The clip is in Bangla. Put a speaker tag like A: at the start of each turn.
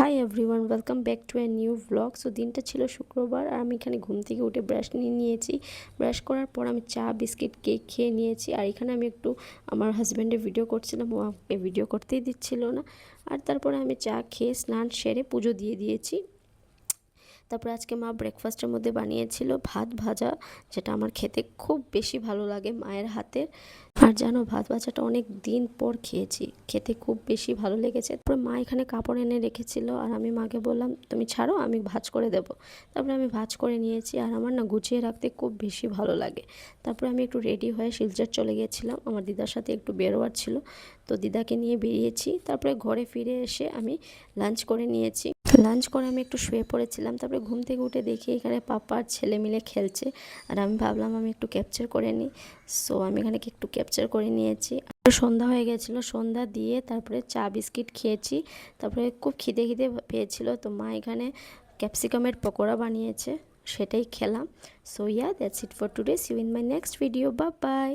A: Hi everyone, welcome back to a new blog. So দিনটা ছিল শুক্রবার আর আমি এখানে ঘুম থেকে উঠে ব্রাশ নিয়ে নিয়েছি। ব্রাশ করার পর আমি চা বিস্কিট কেক খেয়ে নিয়েছি। আর এখানে আমি একটু আমার হাজব্যান্ডের ভিডিও করছিলাম, ও আমাকে ভিডিও করতেই দিচ্ছিল না। আর তারপরে আমি চা খেয়ে স্নান সেরে পুজো দিয়ে দিয়েছি। তারপরে আজকে মা ব্রেকফাস্টের মধ্যে বানিয়েছিল ভাত ভাজা, যেটা আমার খেতে খুব বেশি ভালো লাগে মায়ের হাতের। আর জানো, ভাত ভাজাটা অনেক দিন পর খেয়েছি, খেতে খুব বেশি ভালো লেগেছে। তারপরে মা এখানে কাপড় এনে রেখেছিল আর আমি মাকে বললাম তুমি ছাড়ো, আমি ভাঁজ করে দেব। তারপরে আমি ভাঁজ করে নিয়েছি। আর আমার না গুছিয়ে রাখতে খুব বেশি ভালো লাগে। তারপরে আমি একটু রেডি হয়ে শিলচর চলে গিয়েছিলাম, আমার দিদার সাথে একটু বেরোয়ার ছিল, তো দিদাকে নিয়ে বেরিয়েছি। তারপরে ঘরে ফিরে এসে আমি লাঞ্চ করে নিয়েছি। লাঞ্চ করে আমি একটু শুয়ে পড়েছিলাম। তারপরে ঘুম থেকে উঠে দেখি এখানে পাপা আর ছেলে মিলে খেলছে। আর আমি ভাবলাম আমি একটু ক্যাপচার করে নিই। সো আমি এখানে একটু ক্যাপচার করে নিয়েছি। আর সন্ধ্যা হয়ে গেছিলো, সন্ধ্যা দিয়ে তারপরে চা বিস্কিট খেয়েছি। তারপরে খুব খিদে খিদে পেয়েছিল, তো মা এখানে ক্যাপসিকামের পকোড়া বানিয়েছে, সেটাই খেলাম। So yeah, that's it for today. See you in my next video. Bye by.